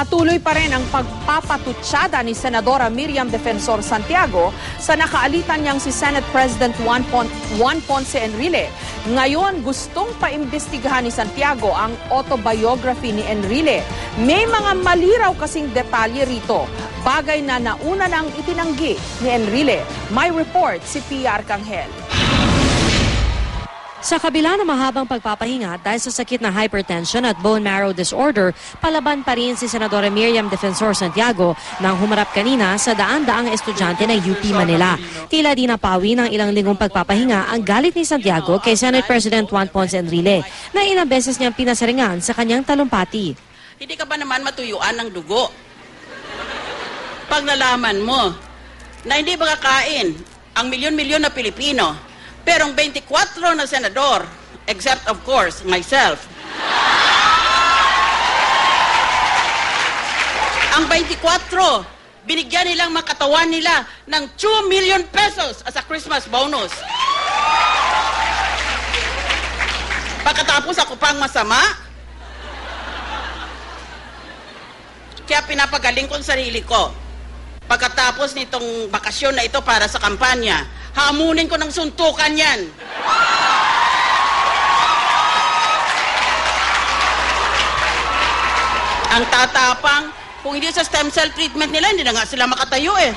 Patuloy pa rin ang pagpapatutsyada ni Senadora Miriam Defensor Santiago sa nakaalitan niyang si Senate President Juan Ponce Enrile. Ngayon, gustong paimbestigahan ni Santiago ang autobiography ni Enrile. May mga maliraw kasing detalye rito, bagay na nauna nang itinanggi ni Enrile. May report si PR Canghel. Sa kabila ng mahabang pagpapahinga dahil sa sakit na hypertension at bone marrow disorder, palaban pa rin si Senadora Miriam Defensor Santiago nang humarap kanina sa daan-daang estudyante ng UP Manila. Tila di napawi ng ilang linggong pagpapahinga ang galit ni Santiago kay Senate President Juan Ponce Enrile na ilang beses niyang pinasaringan sa kanyang talumpati. Hindi ka ba naman matuyuan ng dugo? Pag nalaman mo na hindi makakain ang milyon-milyon na Pilipino, pero ang 24 na senador, except of course myself, ang 24, binigyan nilang makatawan nila ng 2 million pesos as a Christmas bonus. Pagkatapos ako pang masama, kaya pinapagaling ko ang sarili ko. Pagkatapos nitong bakasyon na ito para sa kampanya, hamunin ko ng suntukan yan. Ang tatapang, kung hindi sa stem cell treatment nila, hindi na nga sila makatayo eh.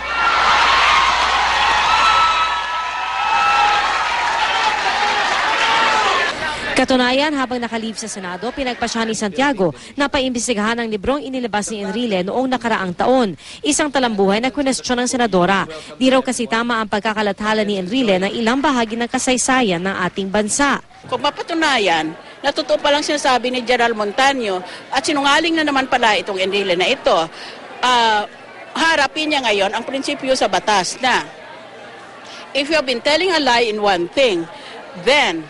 Katunayan, habang nakalib sa Senado, pinagpasya ni Santiago na paimbestigahan ang librong inilabas ni Enrile noong nakaraang taon. Isang talambuhay na kwestiyon ng senadora. Di raw kasi tama ang pagkakalathala ni Enrile ng ilang bahagi ng kasaysayan ng ating bansa. Kung mapatunayan, na totoo pa lang sinasabi ni General Montaño at sinungaling na naman pala itong Enrile na ito, harapin niya ngayon ang prinsipyo sa batas na if you have been telling a lie in one thing, then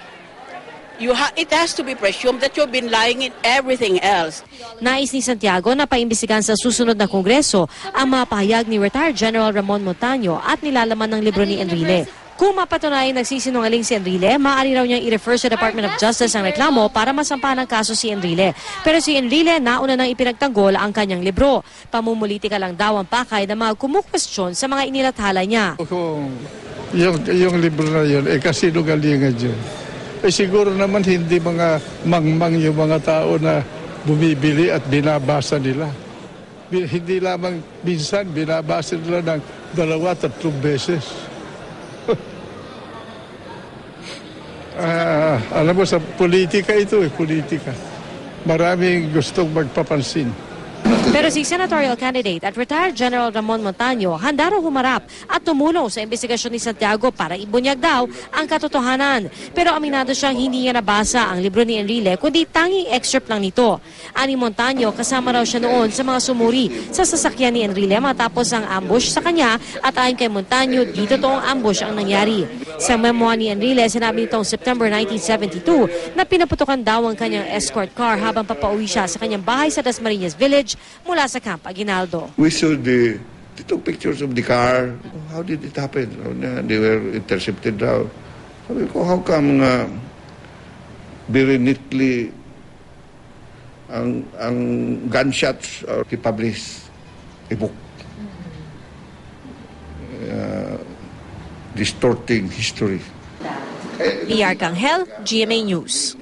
it has to be presumed that you've been lying in everything else. Nais ni Santiago na paimbestigahan sa susunod na Kongreso ang mga pahayag ni retired General Ramon Montaño at nilalaman ng libro ni Enrile. Kung mapatunayan nagsisinungaling si Enrile, maaari raw niyang i-refer sa Department of Justice ang reklamo para masampahan ng kaso si Enrile. Pero si Enrile nauna nang ipinagtanggol ang kanyang libro. Pamumulitika lang daw ang pakay na mga kumukwestiyon sa mga inilathala niya. Yung libro na yun, kasi sinungalingan yun. Siguro naman hindi mga mangmang yung mga tao na bumibili at binabasa nila. Hindi lamang minsan binabasa nila ng 2-3 beses. Alam mo, sa politika ito politika. Maraming gustong magpapansin. Pero si senatorial candidate at retired General Ramon Montaño handa raw humarap at tumulong sa investigasyon ni Santiago para ibunyag daw ang katotohanan. Pero aminado siyang hindi niya nabasa ang libro ni Enrile kundi tanging excerpt lang nito. Ani Montaño, kasama raw siya noon sa mga sumuri sa sasakyan ni Enrile matapos ang ambush sa kanya at ayon kay Montaño, di totoong ambush ang nangyari. Sa memoir ni Enrile, sinabi nitong September 1972 na pinaputukan daw ang kanyang escort car habang papauwi siya sa kanyang bahay sa Dasmariñas Village mula sa Camp Aguinaldo. We saw they took pictures of the car. How did it happen? They were intercepted daw. Sabi ko, how come very neatly ang gunshots are published a book distorting history. PR Canghel, GMA News.